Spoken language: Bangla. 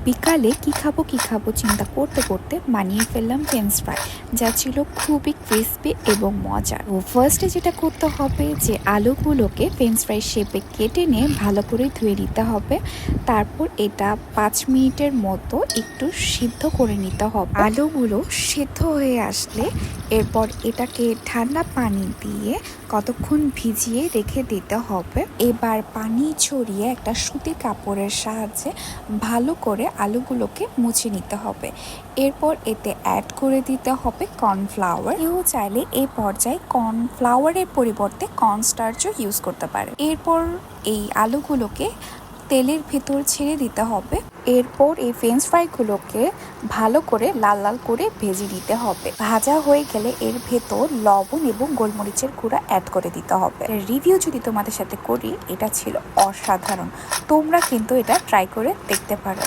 বিকালে কি খাবো চিন্তা করতে করতে বানিয়ে ফেললাম ফ্রেঞ্চ ফ্রাই, যা ছিল খুবই ক্রিস্পি এবং মজার। ফার্স্টে যেটা করতে হবে যে আলুগুলোকে ফ্রেঞ্চ ফ্রাই শেপে কেটে নিয়ে ভালো করে ধুয়ে নিতে হবে। তারপর এটা 5 মিনিটের মতো একটু সিদ্ধ করে নিতে হবে। আলুগুলো সিদ্ধ হয়ে আসলে এরপর এটাকে ঠান্ডা পানি দিয়ে কতক্ষণ ভিজিয়ে রেখে দিতে হবে। এবার পানি ছড়িয়ে একটা সুতির কাপড়ের সাহায্যে ভালো করে আলুগুলোকে মুছে নিতে হবে। এরপর এতে অ্যাড করে দিতে হবে কর্নফ্লাওয়ার। কেউ চাইলে এই পর্যায়ে কর্নফ্লাওয়ারের পরিবর্তে কর্নস্টার্চও ইউজ করতে পারে। এরপর এই আলুগুলোকে তেলের ভেতর ছেড়ে দিতে হবে। এরপর এই ফ্রেঞ্চ ফ্রাইগুলোকে ভালো করে লাল লাল করে ভেজে নিতে হবে। ভাজা হয়ে গেলে এর ভেতর লবণ এবং গোলমরিচের গুঁড়া অ্যাড করে দিতে হবে। রিভিউ যদি তোমাদের সাথে করি, এটা ছিল অসাধারণ। তোমরা কিন্তু এটা ট্রাই করে দেখতে পারো।